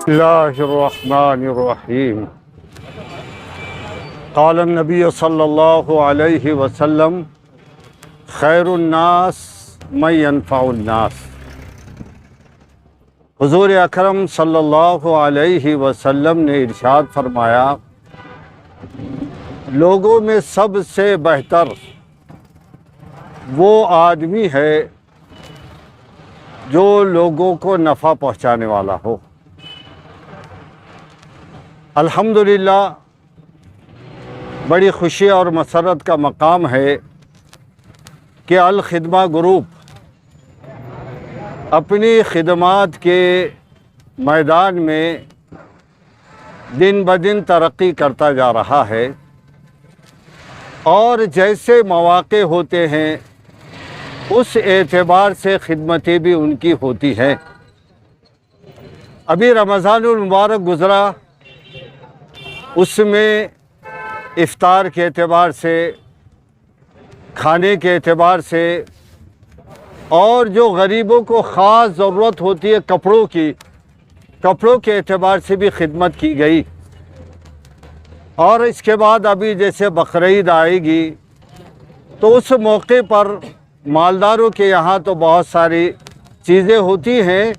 बिस्मिल्लाहिर्रहमानिर्रहीम। क़ाल नबी सल्लल्लाहु अलैहि वसल्लम खैरुन्नास मन यनफ़उन्नास। हुज़ूर अकरम सल्लल्लाहु अलैहि वसल्लम ने इरशाद फरमाया, लोगों में सबसे बेहतर वो आदमी है जो लोगों को नफ़ा पहुँचाने वाला हो। अल्हम्दुलिल्लाह, बड़ी खुशी और मसरत का मकाम है कि अल खिदमा ग्रुप अपनी खिदमात के मैदान में दिन ब दिन तरक्की करता जा रहा है और जैसे मौक़े होते हैं उस एतबार से खिदमतें भी उनकी होती हैं। अभी रमज़ानुल मुबारक गुज़रा, उसमें इफ़्तार के एतबार से, खाने के एतबार से और जो गरीबों को ख़ास ज़रूरत होती है कपड़ों के एतबार से भी खिदमत की गई। और इसके बाद अभी जैसे बकरीद आएगी तो उस मौके पर मालदारों के यहाँ तो बहुत सारी चीज़ें होती हैं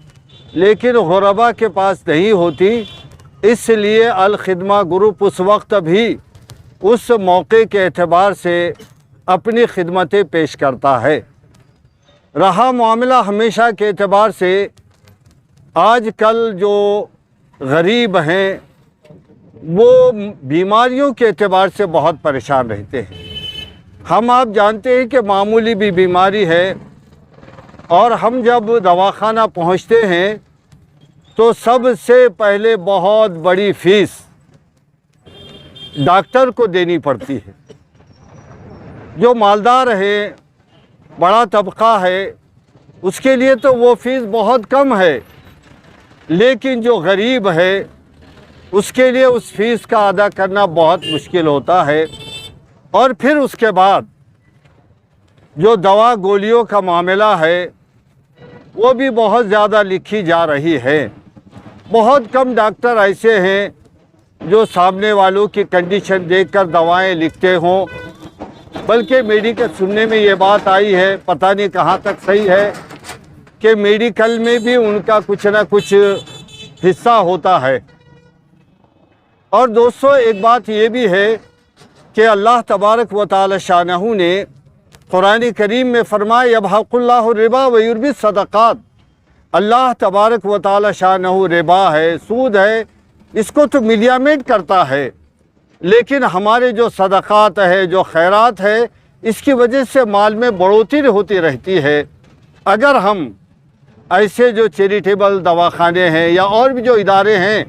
लेकिन गुरबा के पास नहीं होती, इसलिए अल खिदमा ग्रुप उस वक्त भी उस मौके के एतबार से अपनी खिदमतें पेश करता है। रहा मामला हमेशा के एतबार से, आज कल जो गरीब हैं वो बीमारियों के एतबार से बहुत परेशान रहते हैं। हम आप जानते हैं कि मामूली भी बीमारी है और हम जब दवाखाना पहुंचते हैं तो सबसे पहले बहुत बड़ी फीस डॉक्टर को देनी पड़ती है। जो मालदार है, बड़ा तबका है, उसके लिए तो वो फ़ीस बहुत कम है, लेकिन जो गरीब है उसके लिए उस फीस का अदा करना बहुत मुश्किल होता है। और फिर उसके बाद जो दवा गोलियों का मामला है वो भी बहुत ज़्यादा लिखी जा रही है। बहुत कम डॉक्टर ऐसे हैं जो सामने वालों की कंडीशन देखकर दवाएं लिखते हों, बल्कि मेडिकल सुनने में ये बात आई है, पता नहीं कहाँ तक सही है, कि मेडिकल में भी उनका कुछ ना कुछ हिस्सा होता है। और दोस्तों, एक बात ये भी है कि अल्लाह तबारक व तआला शानहू ने कुरान करीम में फरमाया, यबहकुल्लाहु रिबा व युर्बी सदक़ात। अल्लाह तबारक व तआला शानहू रिबा है, सूद है, इसको तो मिलियामेट करता है, लेकिन हमारे जो सदक़ात है, जो खैरात है, इसकी वजह से माल में बढ़ोतरी होती रहती है। अगर हम ऐसे जो चैरिटेबल दवाखाने हैं या और भी जो इदारे हैं,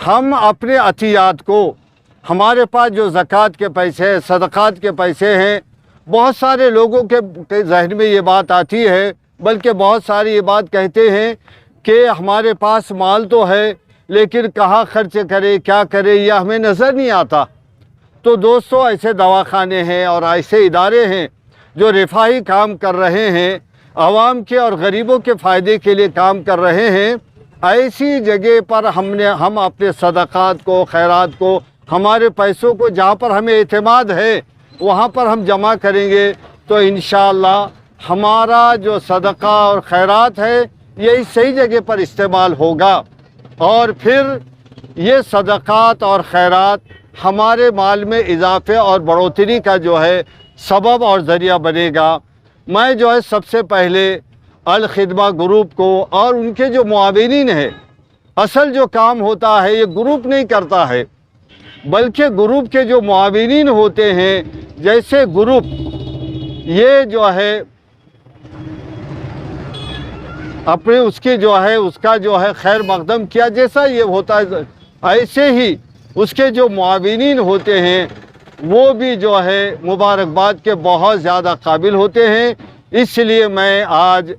हम अपने अतियात को, हमारे पास जो ज़कात के पैसे, सदक़ात के पैसे हैं, बहुत सारे लोगों के जहन में ये बात आती है, बल्कि बहुत सारी ये बात कहते हैं कि हमारे पास माल तो है लेकिन कहाँ खर्च करें, क्या करें, यह हमें नज़र नहीं आता। तो दोस्तों, ऐसे दवाखाने हैं और ऐसे इदारे हैं जो रिफाही काम कर रहे हैं, आवाम के और गरीबों के फ़ायदे के लिए काम कर रहे हैं। ऐसी जगह पर हम अपने सदक़ात को, खैरात को, हमारे पैसों को जहाँ पर हमें एतमाद है वहाँ पर हम जमा करेंगे तो इंशाअल्लाह हमारा जो सदक़ा और खैरात है यही सही जगह पर इस्तेमाल होगा और फिर ये सदक़ात और खैरात हमारे माल में इजाफ़े और बढ़ोतरी का जो है सबब और ज़रिया बनेगा। मैं जो है सबसे पहले अल खिदमा ग्रुप को और उनके जो मुआविनीन हैं, असल जो काम होता है ये ग्रुप नहीं करता है, बल्कि ग्रुप के जो मुआविनीन होते हैं, जैसे ग्रुप ये जो है अपने उसकी जो है उसका जो है खैर मकदम किया, जैसा ये होता है ऐसे ही उसके जो मुआविनीन होते हैं वो भी जो है मुबारकबाद के बहुत ज़्यादा काबिल होते हैं। इसलिए मैं आज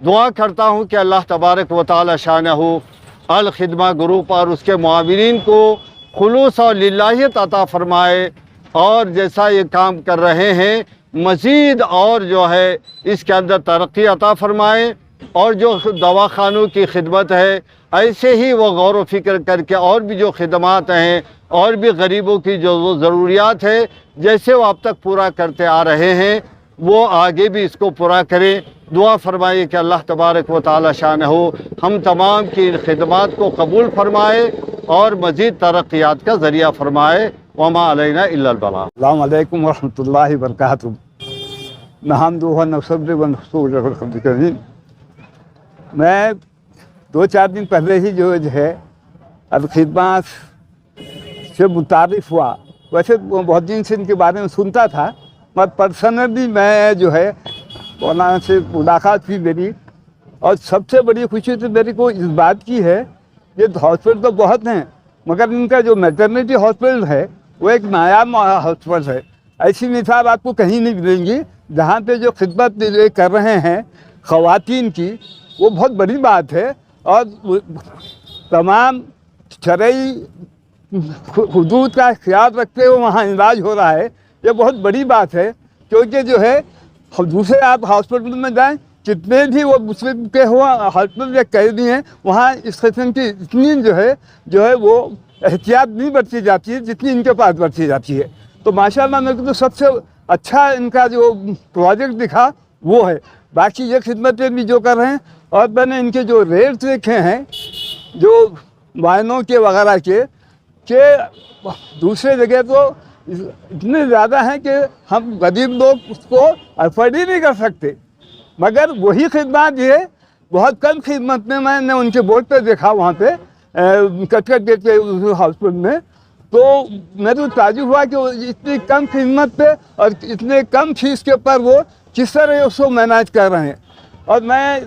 दुआ करता हूँ कि अल्लाह तबारक व तआला शानहू अल खिदमा ग्रुप और उसके मुआविनीन को खुलूस और लिल्लाहियत अता फ़रमाए और जैसा ये काम कर रहे हैं मज़ीद और जो है इसके अंदर तरक्की अता फ़रमाए और जो दवाखानों की खिदमत है, ऐसे ही वो गौर व फिक्र करके और भी जो खिदमात हैं और भी गरीबों की जो ज़रूरियात है, जैसे वो अब तक पूरा करते आ रहे हैं, वो आगे भी इसको पूरा करें। दुआ फरमाइए कि अल्लाह तबारक व तआला शानहू हम तमाम की इन खिदमात को कबूल फरमाए और मज़ीद तरक्यात का ज़रिया फरमाए। वमा अलैना इल्लल बलाग। अस्सलाम वालेकुम व रहमतुल्लाहि व बरकातुहू। नहमदुहु व नस्तईनुहु व नस्तगफिरुहु। मैं 2-4 दिन पहले ही जो है अल-खिदमत से मुतारिफ़ हुआ। वैसे बहुत दिन से इनके बारे में सुनता था, मगर पर्सनली मैं जो है मौलाना से मुलाकात हुई मेरी, और सबसे बड़ी खुशी तो मेरे को इस बात की है, ये हॉस्पिटल तो बहुत हैं मगर इनका जो मैटरनिटी हॉस्पिटल है वो एक नायाब हॉस्पिटल है। ऐसी मिसाल आपको कहीं नहीं मिलेंगी जहाँ पे जो खिदमत ये कर रहे हैं ख़वातीन की, वो बहुत बड़ी बात है। और तमाम शरई हुदूद का ख्याल रखते हुए वहाँ इलाज हो रहा है, ये बहुत बड़ी बात है। क्योंकि जो है दूसरे आप हॉस्पिटल में जाएं, जितने भी वो मुस्लिम के हुआ हॉस्पिटल या कैदी हैं, वहाँ इस किस्म की इतनी जो है वो एहतियात नहीं बरती जाती है जितनी इनके पास बरती जाती है। तो माशाल्लाह मेरे को तो सबसे अच्छा इनका जो प्रोजेक्ट दिखा वो है। बाकी ये खिदमतें भी जो कर रहे हैं, और मैंने इनके जो रेट देखे हैं जो मायनों के वगैरह के दूसरे जगह तो इतने ज़्यादा हैं कि हम गरीब लोग उसको अफोर्ड ही नहीं कर सकते। मगर वही खिदमत ये बहुत कम खिदमत में मैंने उनके बोर्ड पे देखा, वहाँ पे कटकट गेट के हॉस्पिटल में, तो मेरे को ताजुब हुआ कि वो इतनी कम खिदमत पे और इतने कम फीस के ऊपर वो किस तरह उसको मैनेज कर रहे हैं। और मैं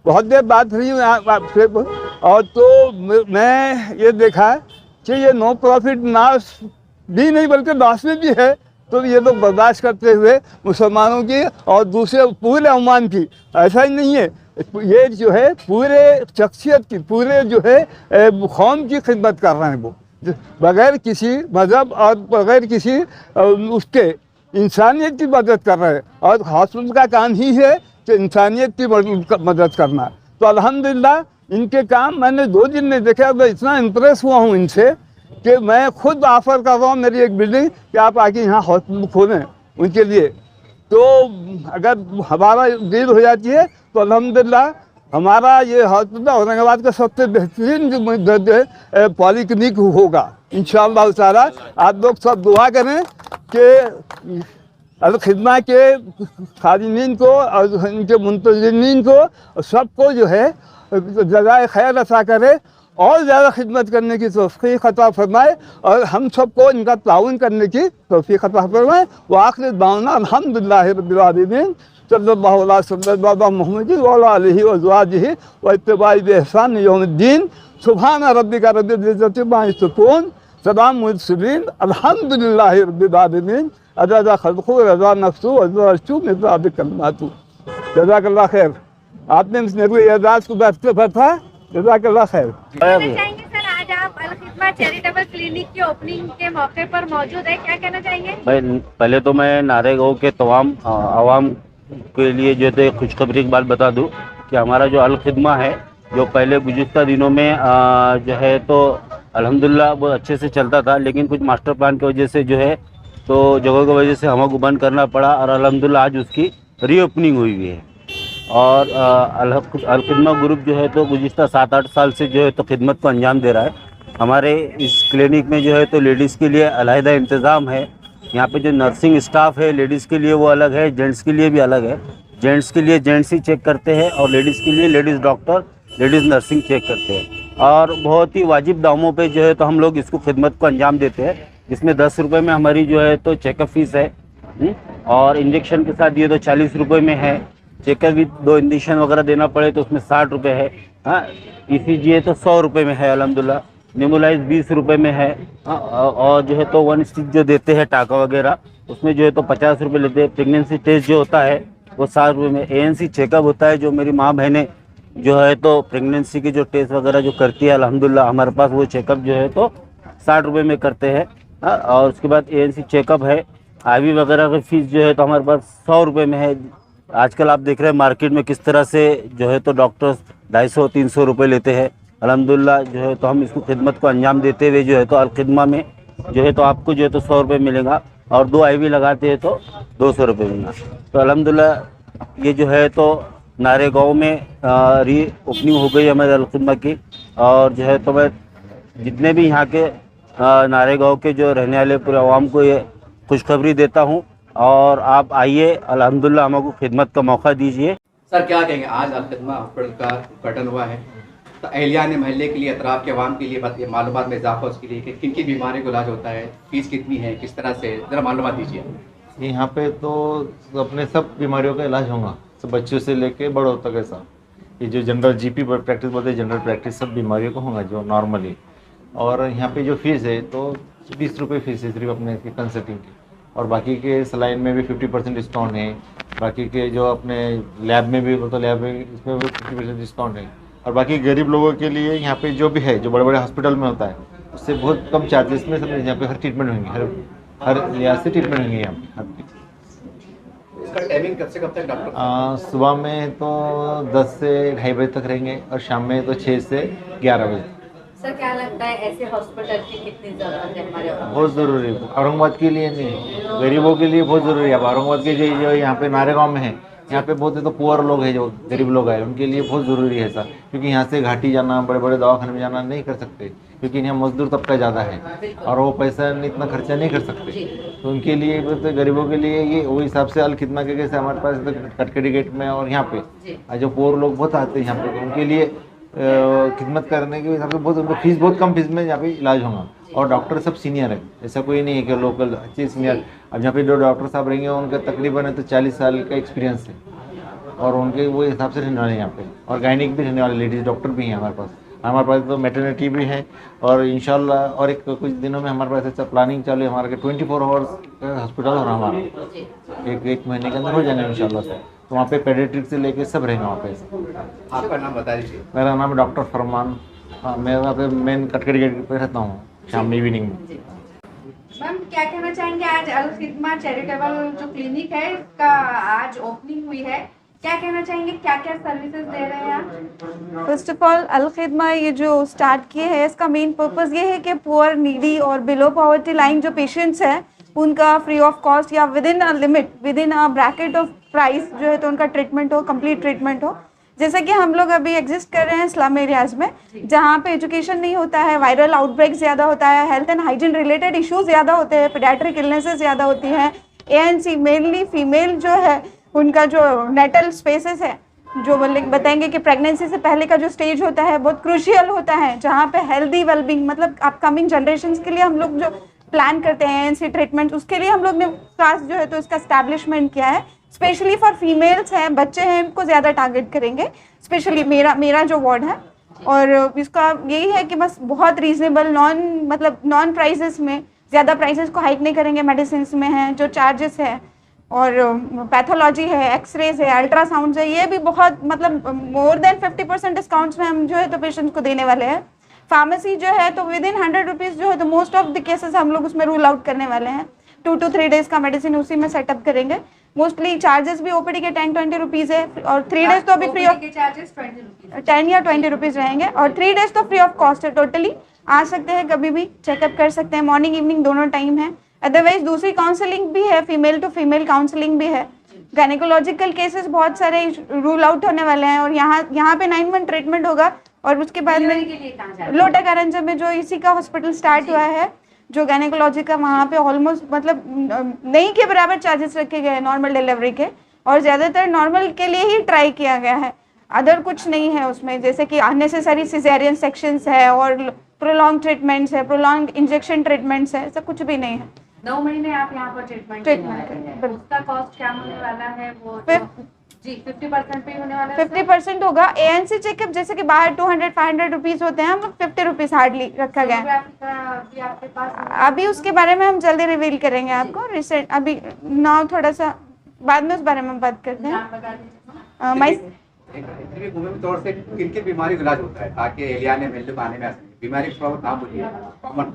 बहुत देर बात रही हूँ आपसे, और तो मैं ये देखा कि ये नो प्रॉफिट नाश भी नहीं बल्कि लॉस में भी है। तो ये लोग बर्दाश्त करते हुए मुसलमानों की और दूसरे पूरे उम्मान की, ऐसा ही नहीं है, ये जो है पूरे शख्सियत की, पूरे जो है कौम की खिदमत कर रहे हैं वो, बग़ैर किसी मज़हब और बग़ैर किसी उसके इंसानियत की मदद कर रहे हैं। और हॉस्पिटल का काम ही है कि इंसानियत की मदद करना। तो अल्हम्दुलिल्लाह इनके काम मैंने 2 दिन में देखा, मैं इतना इम्प्रेस हुआ हूँ इनसे कि मैं खुद ऑफ़र कर रहा हूँ मेरी एक बिल्डिंग कि आप आके यहाँ हॉस्पिटल खोलें उनके लिए। तो अगर हमारा डील हो जाती है तो अल्हम्दुलिल्लाह हमारा ये हॉस्पिटल औरंगाबाद का सबसे बेहतरीन जो पॉलीक्लिनिक होगा इंशाअल्लाह ताला। आप लोग सब दुआ करें कि अल-खिदमा के खादिमीन को और इनके मुंतज़िमीन को सबको जो है जज़ाए खैर अता करे और ज़्यादा खिदमत करने की तौफ़ीक़ अता फरमाए, और हम सबको इनका ताउन करने की तौफ़ीक़ अता फरमाए। व आखिर दावना अल्हम्दुलिल्लाहि रब्बिल आलमीन सल्लल्लाहु अलैहि वसल्लम मुहम्मदिन व अला आलिहि व अज़वाजिहि व इत्तिबाइ बिइहसान यौमिद्दीन। सुब्हान रब्बिका रब्बिल इज़्ज़ति अम्मा यसिफून, सलामुल मुरसलीन, अल्हम्दुलिल्लाहि रब्बिल आलमीन। अज़ा खल्क़ु रज़ा नफ्सु वज़ा मिज़ाज कलमातु। जज़ाकल्लाह खैर। आपने मेरे को एजाज़ को बैठते था, जज़ाकल्लाह खैर। चाहेंगे सर, आज आप अल-खिदमा चैरिटेबल क्लिनिक की ओपनिंग के मौके पर मौजूद है, क्या कहना चाहेंगे? पहले तो मैं नारेगांव के तमाम आवाम के लिए जो है खुशखबरी की बात बता दूं कि हमारा जो अल-खिदमा है, जो पहले गुज़िश्ता दिनों में जो है तो अल्हम्दुलिल्लाह वो अच्छे से चलता था, लेकिन कुछ मास्टर प्लान की वजह से जो है तो जगह की वजह से हमें बंद करना पड़ा, और अल्हम्दुलिल्लाह आज उसकी रीओपनिंग हुई है। और अल-खिदमा ग्रुप जो है तो गुज़िश्ता 7-8 साल से जो है तो खिदमत को अंजाम दे रहा है। हमारे इस क्लिनिक में जो है तो लेडीज़ के लिए अलहदा इंतज़ाम है। यहाँ पे जो नर्सिंग स्टाफ है लेडीज़ के लिए वो अलग है, जेंट्स के लिए भी अलग है। जेंट्स के लिए जेंट्स ही चेक करते हैं और लेडीज़ के लिए ladies doctor, ladies nursing check करते हैं। और बहुत ही वाजिब दामों पे जो है तो हम लोग इसको खिदमत को अंजाम देते हैं, जिसमें 10 रुपये में हमारी जो है तो चेकअप फीस है, और इंजेक्शन के साथ दिए तो 40 रुपये में है। चेकअप भी 2 इंजेक्शन वगैरह देना पड़े तो उसमें 60 रुपये है। हाँ, ECG है तो 100 रुपये में है अल्हम्दुलिल्लाह। नेबुलाइज 20 रुपये में है। और जो है तो 1 स्टिच जो देते हैं टाका वगैरह, उसमें जो है तो 50 रुपये लेते हैं। प्रेगनेंसी टेस्ट जो होता है वो 60 रुपये में। ANC चेकअप होता है, जो मेरी माँ बहनें जो है तो प्रेगनेंसी की जो टेस्ट वगैरह जो करती है अल्हम्दुलिल्लाह हमारे पास वो चेकअप जो है तो 60 रुपये में करते हैं। और उसके बाद ANC चेकअप है। IV वगैरह की फ़ीस जो है तो हमारे पास 100 रुपये में है। आजकल आप देख रहे हैं मार्केट में किस तरह से जो है तो डॉक्टर्स 250-300 रुपये लेते हैं। अल्हम्दुलिल्लाह जो है तो हम इसको खिदमत को अंजाम देते हुए जो है तो अल-खिदमा में जो है तो आपको जो है तो 100 रुपये मिलेगा और 2 IV लगाते हैं तो 200 रुपये मिलेगा। तो अल्हम्दुलिल्लाह ये जो है तो नारेगांव में री ओपनिंग हो गई हमारे अल-खिदमा की। और जो है तो मैं जितने भी यहाँ के नारेगांव के जो रहने वाले पूरे आवाम को ये खुशखबरी देता हूँ और आप आइए, अल्हम्दुलिल्लाह हमको खिदमत का मौका दीजिए। सर क्या कहेंगे, आज अल-खिदमा हॉस्पिटल का उद्घाटन हुआ है तो एहलियान महल्ले के लिए, अतराफ के अवाम के लिए मालूमात में इजाफा उसके लिए कि किन किन बीमारियों का इलाज होता है, फीस कितनी है, किस तरह से, ज़रा मालूमात दीजिए। यहाँ पे तो अपने सब बीमारियों का इलाज होगा, सब बच्चों से लेके बड़ों तक ऐसा। ये जो जनरल GP प्रैक्टिस बोलते हैं, जनरल प्रैक्टिस सब बीमारियों का होगा जो नॉर्मली। और यहाँ पे जो फीस है तो 20 रुपये फीस है सिर्फ अपने कंसल्टिंग की। और बाकी के सलाइन में भी 50% डिस्काउंट है। बाकी के जो अपने लैब में भी हो तो लैब में इसमें भी 50% डिस्काउंट है। और बाकी गरीब लोगों के लिए यहाँ पे जो भी है, जो बड़े बड़े हॉस्पिटल में होता है, उससे बहुत कम चार्जेस में सब यहाँ पे हर ट्रीटमेंट होंगे, हर लिहाज से ट्रीटमेंट होंगे यहाँ पे हर। इसका टाइमिंग कब से कब तक डॉक्टर? सुबह में तो 10 से 2:30 बजे तक रहेंगे और शाम में तो 6 से 11 बजे। सर क्या लगता है ऐसे हॉस्पिटल की कितनी जरूरत है हमारे वहाँ? बहुत ज़रूरी है, औरंगाबाद के लिए नहीं, गरीबों के लिए बहुत ज़रूरी है। अब औरंगाबाद के जो यहाँ पे नारेगांव में है, यहाँ पे बहुत है तो पुअर लोग हैं, जो गरीब लोग हैं, उनके लिए बहुत ज़रूरी है ऐसा। क्योंकि यहाँ से घाटी जाना, बड़े बड़े दवाखाने में जाना नहीं कर सकते, क्योंकि यहाँ मजदूर तबका ज़्यादा है और वो पैसा इतना खर्चा नहीं कर सकते। तो उनके लिए तो गरीबों के लिए ये वो हिसाब से अल-खिदमा के कैसे हमारे पास कटकड़ी गेट में और यहाँ पे जो पुअर लोग बहुत आते हैं यहाँ पे, उनके लिए खिदमत करने के हिसाब से बहुत उनको फीस बहुत कम फीस में यहाँ पे इलाज होगा। और डॉक्टर सब सीनियर है, ऐसा कोई नहीं है कि लोकल अच्छे सीनियर। अब यहाँ पे जो डॉक्टर साहब रहेंगे उनका तकरीबन है तो 40 साल का एक्सपीरियंस है और उनके वो हिसाब से रहने वाले यहाँ पे। और गायनिक भी रहने वाले लेडीज़ डॉक्टर भी हैं हमारे पास तो मैटरनिटी भी है। और इंशाल्लाह और एक कुछ दिनों में हमारे पास ऐसा प्लानिंग चालू है हमारा कि 24 आवर्स हॉस्पिटल हो रहा हमारा, एक महीने के अंदर हो जाएगा इंशाल्लाह से। तो वहाँ पे पेडियाट्रिक से लेके सब रहेंगे वहाँ पे। आपका नाम बता दीजिए। मेरा नाम है डॉक्टर फरमान। हाँ, मैं वहाँ पे मेन कटकड़ी गेट पे रहता हूँ शाम में इवनिंग में। मैम क्या कहना चाहेंगे, आज अल-खिदमा चैरिटेबल जो क्लिनिक है इसका आज ओपनिंग हुई है, क्या कहना चाहेंगे, क्या क्या सर्विसेज दे रहे हैं आप? फर्स्ट ऑफ ऑल अल-खिदमा ये जो स्टार्ट किए है इसका मेन पर्पस ये है कि पुअर, नीडी और बिलो पॉवर्टी लाइन जो पेशेंट्स हैं उनका फ्री ऑफ कॉस्ट या with in a limit, with in a bracket of price जो है तो उनका ट्रीटमेंट हो, कंप्लीट ट्रीटमेंट हो। जैसे कि हम लोग अभी एग्जिस्ट कर रहे हैं स्लम एरियाज़ में जहाँ पे एजुकेशन नहीं होता है, वायरल आउटब्रेक ज़्यादा होता है, health and hygiene related issues ज़्यादा होते हैं, पीडियाट्रिक इलनेसेस ज़्यादा होती हैं, ANC मेनली फीमेल जो है उनका जो नेटल स्पेसेस है जो बताएंगे कि प्रेगनेंसी से पहले का जो स्टेज होता है बहुत क्रूशियल होता है, जहाँ पे हेल्दी वेलबींग मतलब अपकमिंग जनरेशन्स के लिए हम लोग जो प्लान करते हैं ANC ट्रीटमेंट, उसके लिए हम लोग ने खास जो है तो इसका एस्टैब्लिशमेंट किया है। स्पेशली फॉर फीमेल्स हैं, बच्चे हैं, इनको ज़्यादा टारगेट करेंगे। स्पेशली मेरा जो वार्ड है और इसका यही है कि बस बहुत रीजनेबल नॉन प्राइसेस में, ज़्यादा प्राइसेस को हाइक नहीं करेंगे। मेडिसिन में है जो चार्जेस है और पैथोलॉजी है, एक्सरेज है, अल्ट्रासाउंड है, ये भी बहुत मोर देन 50% डिस्काउंट्स में हम जो है तो पेशेंट्स को देने वाले हैं। फार्मेसी जो है तो विद इन 100 रुपीज़ जो है तो मोस्ट ऑफ द केसेस हम लोग उसमें रूल आउट करने वाले हैं। 2 to 3 डेज़ का मेडिसिन उसी में सेटअप करेंगे। मोस्टली चार्जेस भी OPD के 10-20 रुपीज़ है और 3 डेज़ तो अभी फ्री ऑफ, 10 या 20 रुपीज़ रहेंगे और 3 डेज़ तो फ्री ऑफ कॉस्ट है। टोटली आ सकते हैं, कभी भी चेकअप कर सकते हैं, मॉर्निंग इवनिंग दोनों टाइम है। अदरवाइज दूसरी काउंसलिंग भी है, फीमेल टू फीमेल काउंसलिंग भी है। गायनेकोलॉजिकल केसेस बहुत सारे रूल आउट होने वाले हैं और यहाँ पे 9 मंथ ट्रीटमेंट होगा। और उसके बाद में लोटा कारंजा में जो इसी का हॉस्पिटल स्टार्ट हुआ है जो गायनेकोलॉजी का, वहाँ पे ऑलमोस्ट नहीं के बराबर चार्जेस रखे गए हैं नॉर्मल डिलीवरी के और ज़्यादातर नॉर्मल के लिए ही ट्राई किया गया है, अदर कुछ नहीं है उसमें। जैसे कि अननेसेसरी सिजेरियन सेक्शंस है और प्रोलॉन्ग ट्रीटमेंट्स है, प्रोलॉन्ग इंजेक्शन ट्रीटमेंट्स है, ऐसा कुछ भी नहीं है। 9 महीने आप यहाँ पर ट्रीटमेंट करेंगे। उसका कॉस्ट क्या होने वाला है? वो जी 50% पे होने वाला है। 50% होगा। ANC चेकअप जैसे कि बाहर 200-500 रुपीज़ होते हैं, हम लोग 50 रुपीज़ हार्डली रखा गया है। आपके पास अभी उसके बारे में हम जल्दी रिवील करेंगे आपको। रिसेंट अभी नाउ थोड़ा सा बाद में उस बारे में बात करते हैं। तौर से किन किन बीमारी का इलाज होता है ताकि एहलियान महल्ले में आने में बीमारी का थोड़ा नाम बोलिए कॉमन।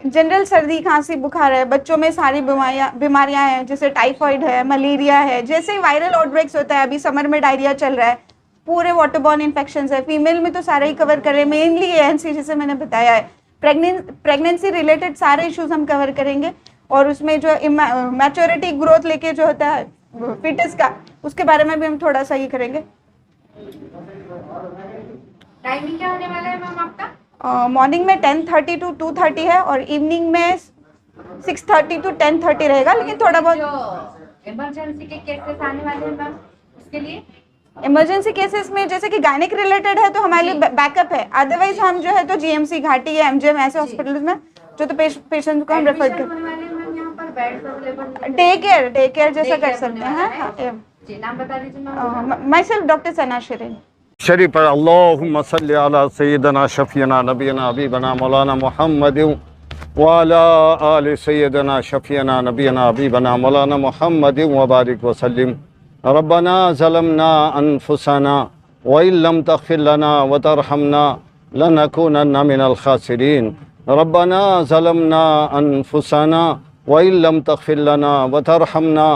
जनरल सर्दी खांसी बुखार है, बच्चों में सारी बीमारियां हैं, जैसे टाइफाइड है, मलेरिया है, जैसे वायरल आउटब्रेक्स होता है, अभी समर में डायरिया चल रहा है, पूरे वाटरबॉर्न इन्फेक्शंस है। फीमेल में तो सारे ही कवर करें, मेनली एएनसी जैसे मैंने बताया है। प्रेगनेंसी रिलेटेड सारे इश्यूज हम कवर करेंगे, और उसमें जो मैच्योरिटी ग्रोथ लेके जो होता है फिटनेस का, उसके बारे में भी हम थोड़ा सा ही करेंगे। टाइमिंग क्या होने वाला है मैम आपका? मॉर्निंग में 10:30 to 2:30 है, और इवनिंग में 6:30 to 10:30 रहेगा, लेकिन थोड़ा बहुत जो इमरजेंसी के केसेस आने वाले हैं मैम, उसके लिए इमरजेंसी केसेस में जैसे कि गायनिक रिलेटेड है तो हमारे लिए बैकअप है। अदरवाइज हम जो है तो जीएमसी, घाटी या एमजीएम ऐसे हॉस्पिटल्स में जो तो पेशेंट को हम रेफर एडमिशन कर, होने वाले हैं मैम, यहाँ पर बेड्स अवेलेबल? डे केयर जैसा कर सकते हैं। हाँ, जी, नाम बता दीजिए मैम। माई सेल्फ डॉक्टर सना शिरीन। शरीफ पर अल्लाहुम्मा सल्ली अला सय्यदना शफीना नबीना हबीबना मौलाना मुहम्मद व अला आलि सय्यदना शफीना नबीना हबीबना मौलाना मुहम्मद व बारिक व सल्लिम। रब्बना ज़लमना अनफुसना व इल्लम तग़फिर लना व तरहमना लनकुनन्ना मिनल खासिरीन। रब्बना ज़लमना अनफुसना व इल्लम तग़फिर लना व तरहमना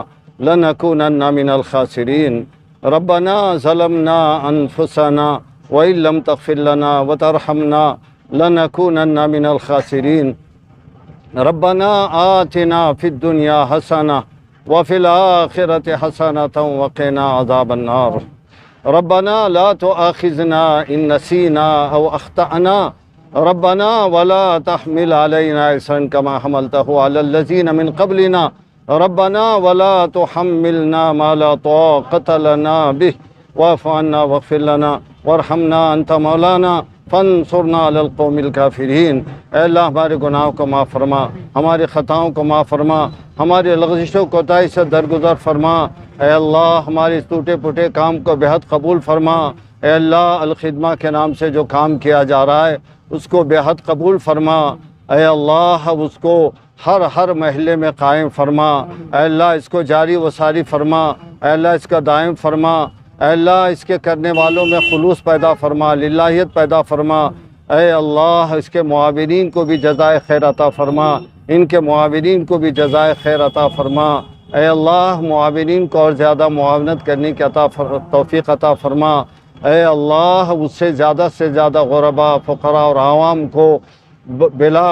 लनकुनन्ना मिनल खासिरीन। रब्बना ज़लमना अनफुसना व इल्लम तग़फिर लना व तरहमना लनकुनन्ना मिनल खासिरीन। रब्बना आतिना फिद दुनिया हसना व फिल आखिरति हसनतन व क़िना अज़ाबन नार। रब्बना ला तुआखिज़ना इन नसीना औ अख़्तअना। रब्बना वला तहमिल अलैना इस्रन कमा हमलतहु अलल लज़ीना मिन क़ब्लिना। रब्बना वला तुहम्मिलना मा ला ताक़त लना बिह वाफ़ अन्ना वग़फ़िर लना वरहमना अंत मौलाना फ़ंसुरना अलल क़ौमिल काफ़िरीन। ऐ अल्लाह हमारे गुनाहों को माफ़ फरमा, हमारी ख़ताओं को माफ़ फरमा, हमारे लग़ज़िशों कोताही से दरगुज़र फरमा। ऐ अल्लाह हमारे इस टूटे फूटे काम को बेहद कबूल फरमा। ऐ अल्लाह अल ख़िदमा के नाम से जो काम किया जा रहा है उसको बेहद कबूल फरमा। ऐ अल्लाह उसको हर महल्ले में कायम फरमा। ऐ अल्लाह इसको जारी व सारी फरमा। ऐ अल्लाह इसका दायम फरमा। ऐ अल्लाह इसके करने वालों में खुलूस पैदा फरमा, लिल्लाहियत पैदा फरमा। ऐ अल्लाह इसके मुआविनीन को भी जज़ाए खैर अता फरमा, इनके मुआविनीन को भी जज़ाए खैर अता फरमा। ऐ अल्लाह मुआविनीन को और ज़्यादा मुआवनत करने की तौफ़ीक़ अता फरमा। ऐ अल्लाह उससे ज़्यादा गुरबा, फ़ुक़रा और आवाम को बिला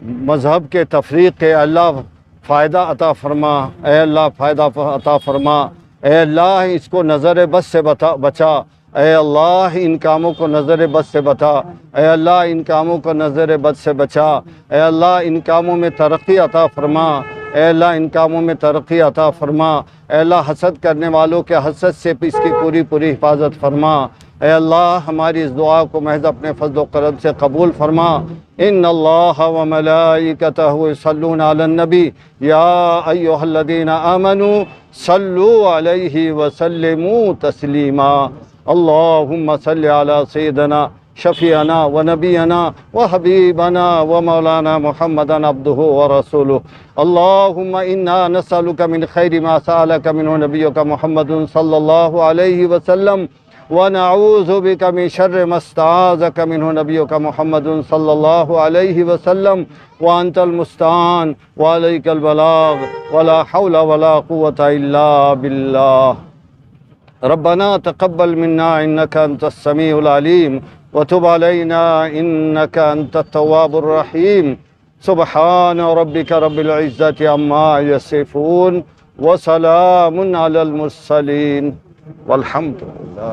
मज़हब के तफरीक़ के अल्लाह फ़ायदा अता फरमा। ऐ अल्लाह फ़ायदा अता फरमा। ऐ अल्लाह इसको नज़र बस से बचा। ऐ अल्लाह इन कामों को नज़र बद से बचा। ऐ अल्लाह इन कामों को नज़र बद से बचा। ऐ अल्लाह इन कामों में तरक्की अता फरमा। ऐ अल्लाह इन कामों में तरक्की अता फरमा। ऐ अल्लाह हसद करने वालों के हसद से इसकी पूरी हिफाजत फरमा। ऐ अल्लाह हमारी इस दुआ को महज अपने फज़्ल व करम से कबूल फरमा। इन्नल्लाह व मलाइकतहु यसल्लूना अलन नबी या अय्युहल्लज़ीना आमनू सल्लू अलैहि व सल्लिमू तस्लीमा। अल्लाहुम्मा सल्लि अला सय्यिदना शफ़ीअना व नबीना व हबीबना व मौलाना मुहम्मदन अब्दुहु व रसूलुहु। अल्लाहुम्मा इन्ना नसअलुका मिन खैरि मा सअलका मिन्हु नबियुका मुहम्मदुन सल्लल्लाहु अलैहि वसल्लम व नऊज़ु बिका मिन शर्रि मा इस्तआज़का मिन्हु नबियुका मुहम्मदुन सल्लल्लाहु अलैहि वसल्लम व अंतल मुस्तान व अलैकल बलाग व ला हौला व ला कुव्वता इल्ला बिल्लाह। रब्बना तक़ब्बल मिन्ना इन्नका अंतस समीउल अलीम व तुब अलैना इन्नका अंतत तव्वाबुर रहीम। सुब्हान रब्बिका रब्बिल इज़्ज़ति अम्मा यसिफून व सलामुन अलल मुरसलीन वल्हम्दुलिल्लाह।